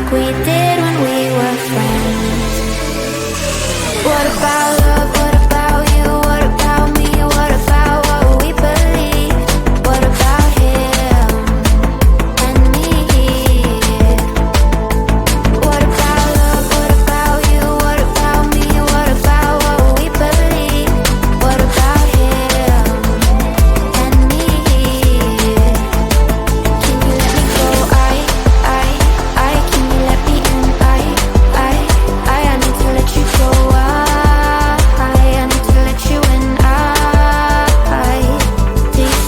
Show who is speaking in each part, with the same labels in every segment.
Speaker 1: like we did when we were friends. What about love? What about you? What about me? What about what we believe? What about him and me? What about love? What about you? What about me? What about what we believe? What about him and me? Can you let me go? Can you let me in? I need to let you go. I need to let you in. Do you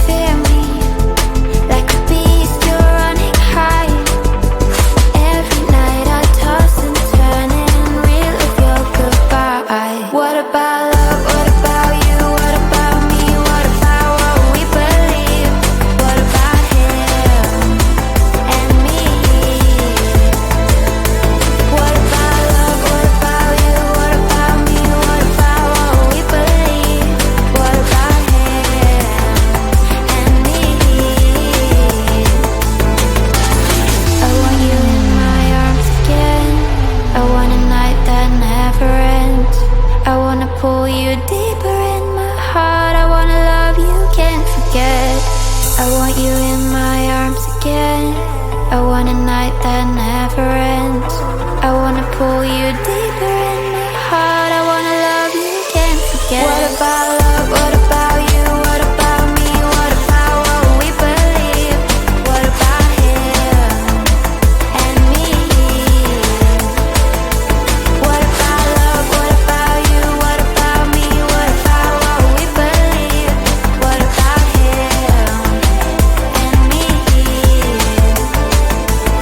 Speaker 1: fear me? Like a beast, you're running high. Every night I toss and turn and relive your goodbye. What about love? What about you? What about me? What about what we believe? What about him and me? What about love? What about you? What about me? What about what we believe? What about him and me? I want you in my arms again. I want a night that never ends. I wanna pull you deeper in my heart. I wanna love you, can't forget. I want you in my arms again. I want a night that never ends. I wanna pull you deeper in my heart. I wanna love you, can't forget. What about love? What about you? What about me? What about what we believe? What about him and me? What about love? What about you? What about me? What about what we believe? What about him and me?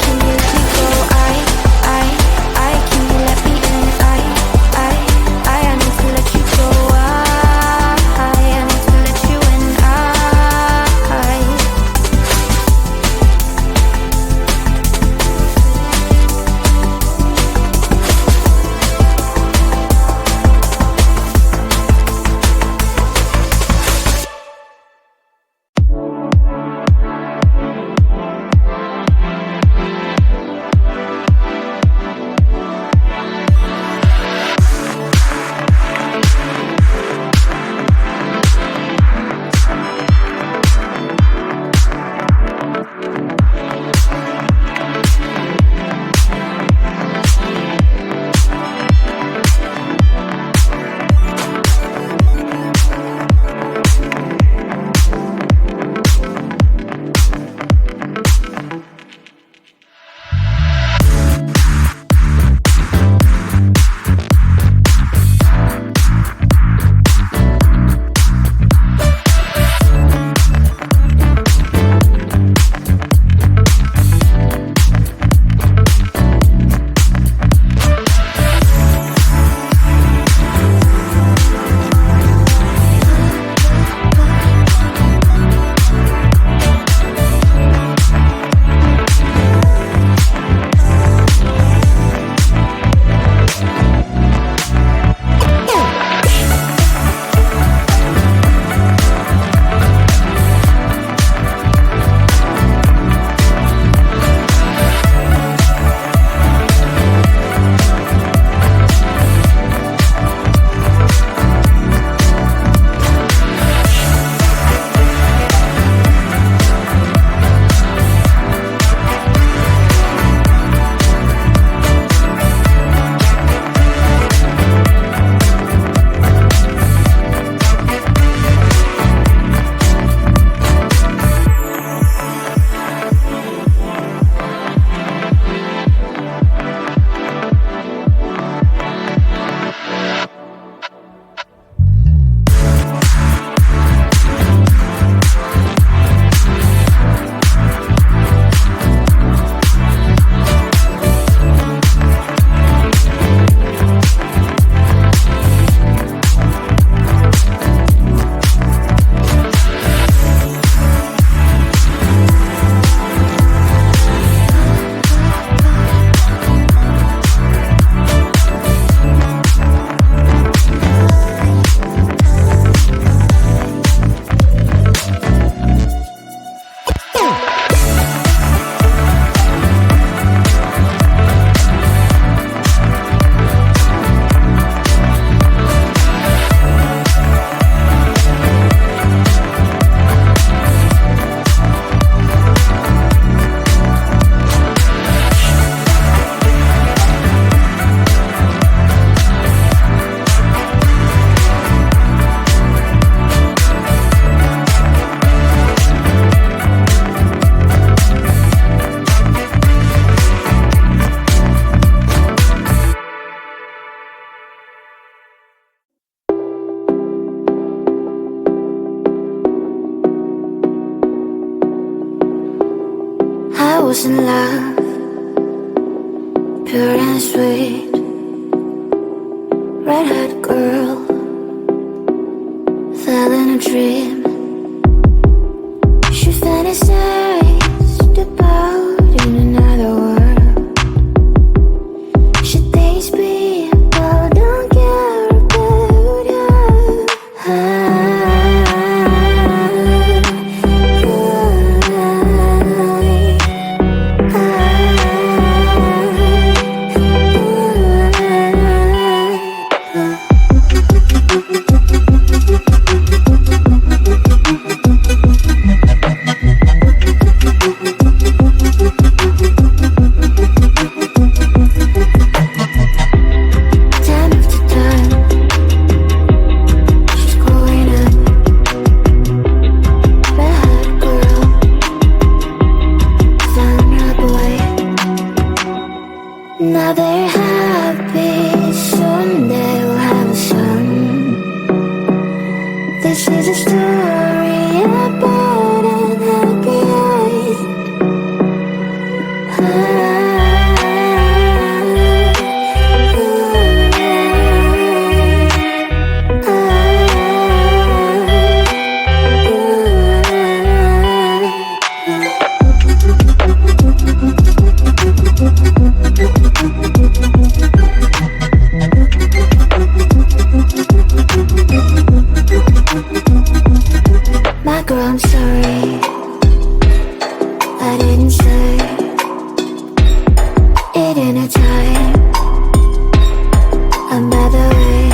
Speaker 1: Can you let me go? Can you let me in? I need to let you go. was in love, pure and sweet, red-haired girl, fell in a dream. She fantasized about in another world. She thinks people don't care about her. Now they're happy, soon they'll have a son. This is a story about an happy My girl, I'm sorry, I didn't say it in a time, another way.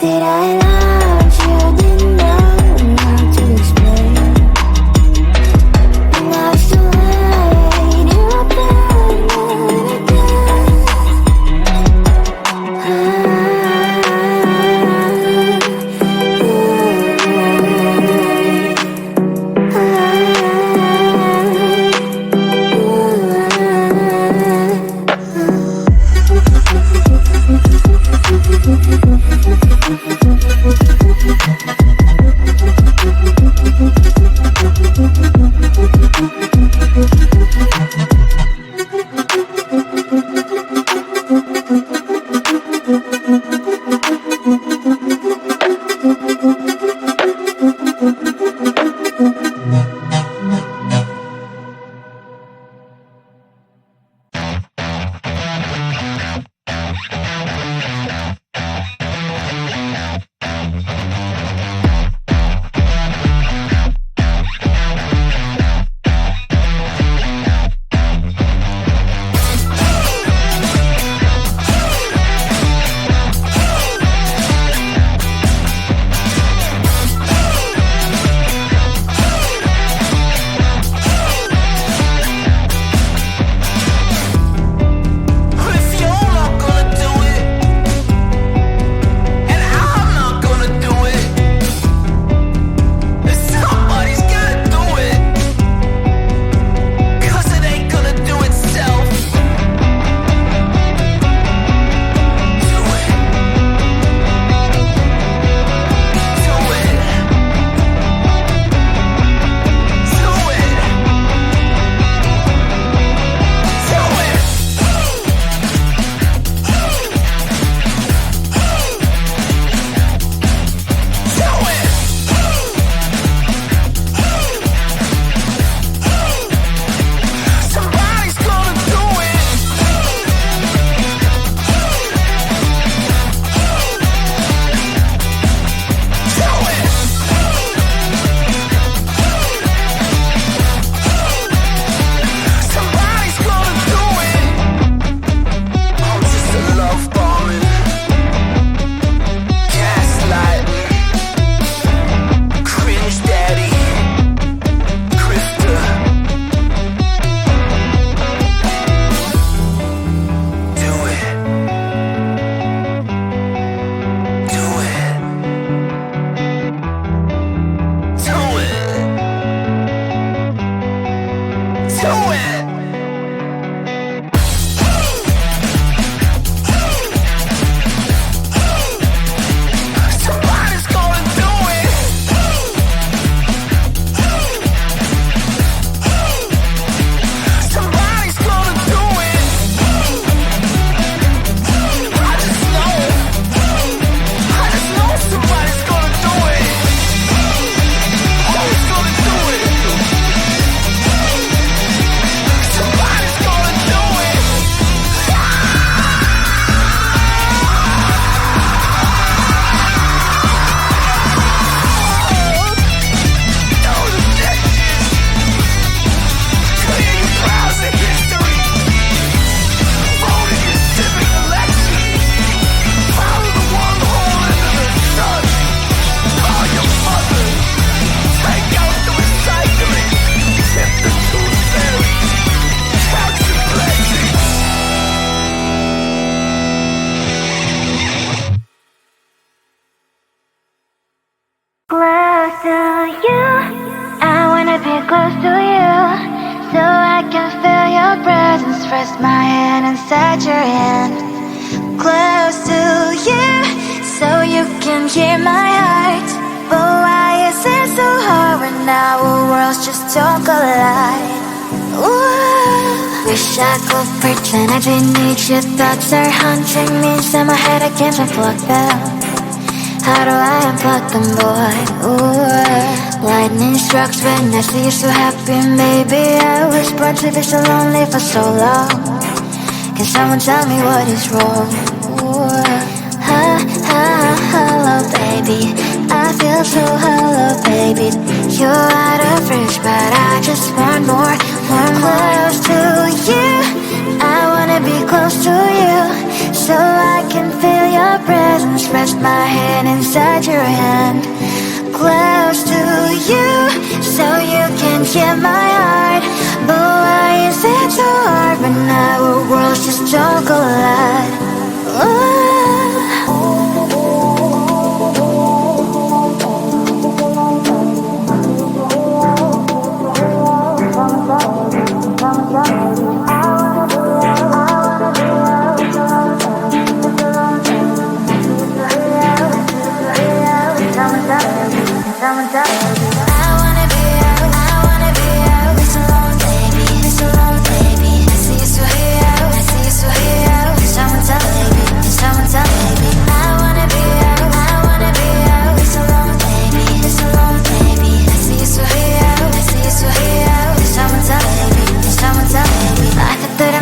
Speaker 1: Did I love you? Didn't know how to explain. Now it's too late, you're abandoned again. to you. I wanna be close to you, so I can feel your presence. Rest my hand inside your hand. Close to you, so you can hear my heart. But why is it so hard when our worlds just don't collide? Ooh. Wish I could pretend I didn't need you. Thoughts are haunting me, in my head I can't unplug them. How do I unplug them, boy? Ooh. Lightning strikes when I see you so happy. Maybe I was born to be so lonely for so long. Can someone tell me what is wrong? Ooh. Hello, baby. I feel so hollow, baby. You're out of reach, but I just want more. Close to you. I wanna be close to you, so I can feel your presence. Rest my hand inside your hand. Close to you, so you can hear my heart. But why is it so hard when our worlds just don't collide? Ooh.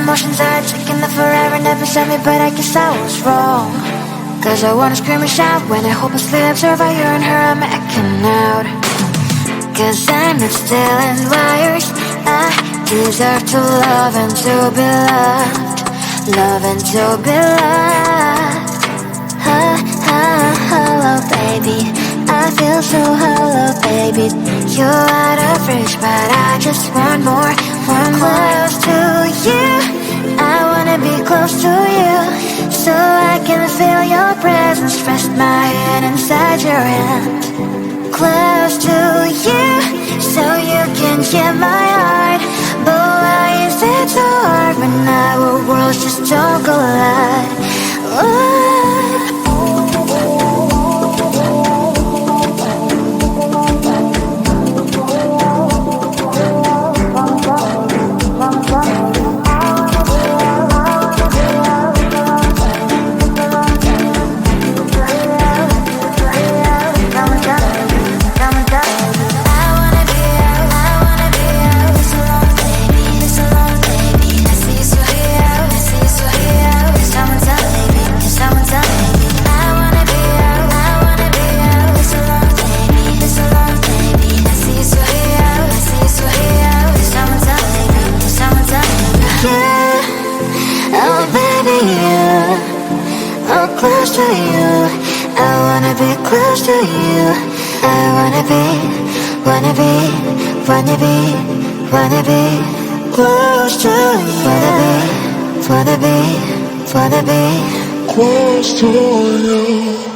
Speaker 1: Emotions are taking the forever, never said me, but I guess I was wrong. Cause I wanna scream and shout when I hopelessly observe how you and her are making out. Cause I'm not stealing wires. I deserve to love and to be loved. Love and to be loved. Hello, baby. I feel so hollow, baby. You're out of reach, but I just want more. Close to you. I wanna be close to you, so I can feel your presence. Rest my hand inside your hand. Close to you, so you can hear my heart. But why is it so hard when our worlds just don't collide? Ooh. Close to you, I wanna be close to you. I wanna be close to you. Wanna be close to you.